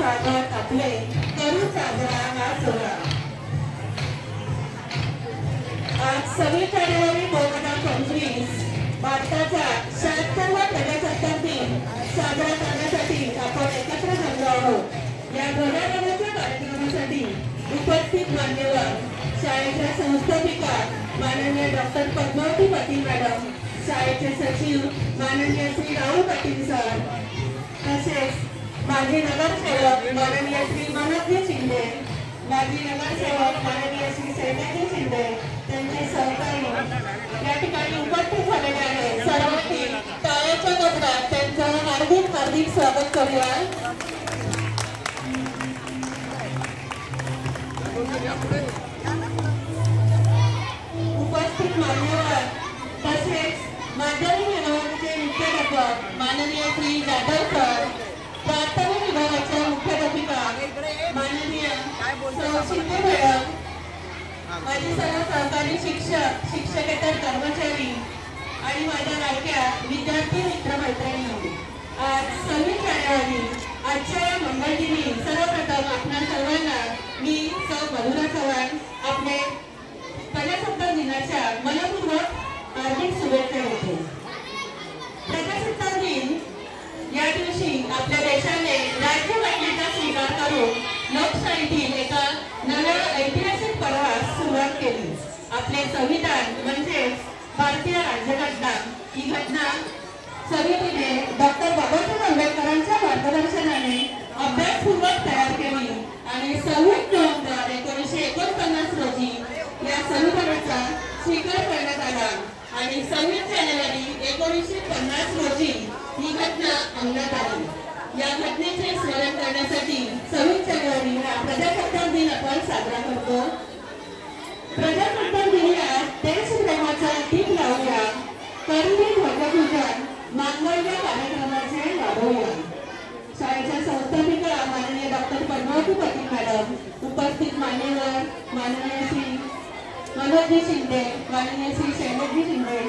स्वागत आपले करू साजरा हा सोहळा। आज 26 जानेवारी 2025 भारताचा 76वा प्रजासत्ताक दिन साजरा करण्यासाठी आपण एकत्र जमलो आहोत। या ध्वजारोहणाच्या कार्यक्रमासाठी उपस्थित मान्यवर शाळेच्या संस्थापिका माननीय डॉक्टर पद्मावती पाटील मॅडम, शाळेचे सचिव माननीय श्री राहुल पाटील सर, तसेच माजी नगरसेवक माननीय श्री मनोजजी शिंदे, माजी नगरसेवक माननीय श्री शैलेजी शिंदे, त्यांचे सहकारी या ठिकाणी उपस्थित झालेले आहेत। सर्वांनी टाळ्याच्या गजरात त्यांचं हार्दिक हार्दिक स्वागत करूया। उपस्थित मान्यवर तसेच माध्यमिक विभागाचे मुख्याध्यापक माननीय श्री जाधव सर, प्राथमिक विभागाच्या मुख्याध्यापिका माननीय शिंदे मॅडम, माझे सर्व सहकारी शिक्षक, शिक्षकेतर कर्मचारी आणि माझ्या लाडक्या विद्यार्थी मित्रमैत्रिणी, आज 26 जानेवारी आजच्या या मंगळदिनी सर्वप्रथम आपणा सर्वांना मी सौ मधुरा चव्हाण आपले प्रजासत्ताक दिनाच्या मनपूर्वक हार्दिक शुभेच्छा देते। प्रजासत्ताक दिन या दिवशी आपल्या देशाने राज्यघटनेचा स्वीकार करून लोकशाहीतील एका नव्या ऐतिहासिक पर्वास सुरुवात केली। आपले संविधान म्हणजेच भारतीय राज्यघटना ही घटना समितीने डॉक्टर बाबासाहेब आंबेडकरांच्या मार्गदर्शनाने अभ्यासपूर्वक तयार केली आणि 26 नोव्हेंबर 1949 रोजी या संविधानाचा स्वीकार करण्यात आला आणि 26 जानेवारी 1950 रोजी ही घटना अंमलात आली। या घटनेचे स्मरण करण्यासाठी 26 जानेवारी हा प्रजासत्ताक दिन आपण साजरा करतो। प्रजासत्ताक दिनी आज देशप्रेमाचा दीप लावूया, करूया ध्वजपूजन, मांगल्य कार्यक्रमाचे लाभूया। शाळेच्या संस्थापिका माननीय डॉक्टर पद्मावती पाटील मॅडम, उपस्थित मान्यवर माननीय श्री मनोजजी शिंदे, माननीय श्री शैलेजी शिंदे,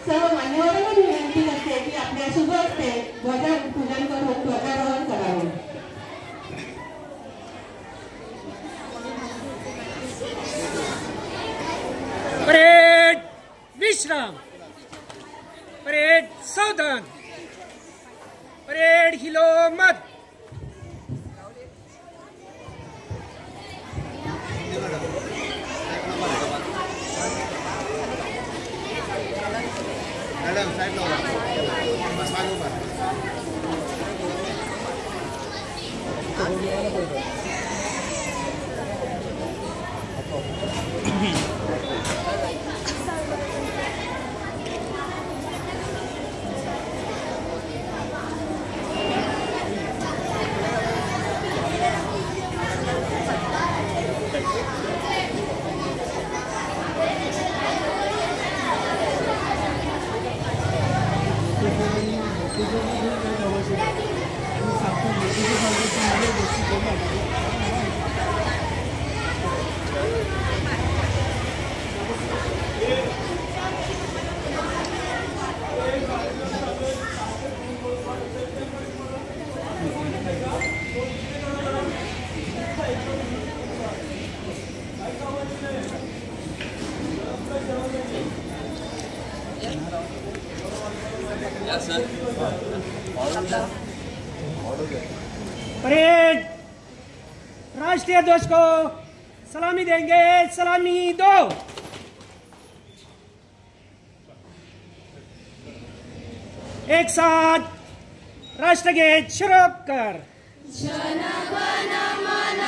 सर्व मान्यवरांना विनंती करते की आपल्या शुभ हस्ते ध्वजपूजन करून ध्वजारोहण करावे। परेड विश्राम, परेड सावधान, परेड हिलो मत। मैडम साइड लो, बस आगे ऊपर। परेड राष्ट्रीय ध्वज को सलामी देंगे, सलामी दो। एक साथ राष्ट्रगीत शुरू कर। जन गण मन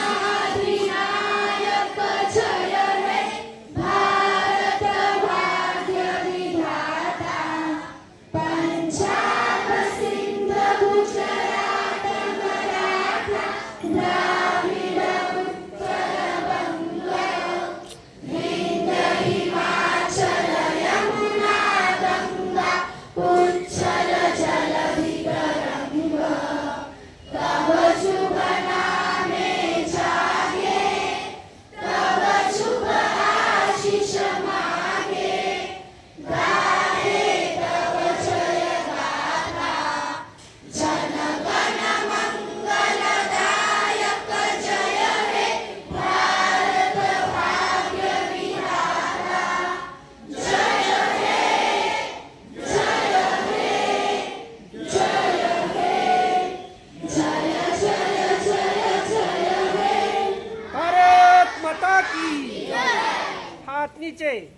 अधिनायक जय हे भारत भाग्य विधाता, पंजाब सिंध गुजरात मराठा द्राविड उत्कल बंग, हिंद हिमाचल यमुना गंगा उच्चल जलधि तरंग, तब शुभ नामे जा हाथ नीचे।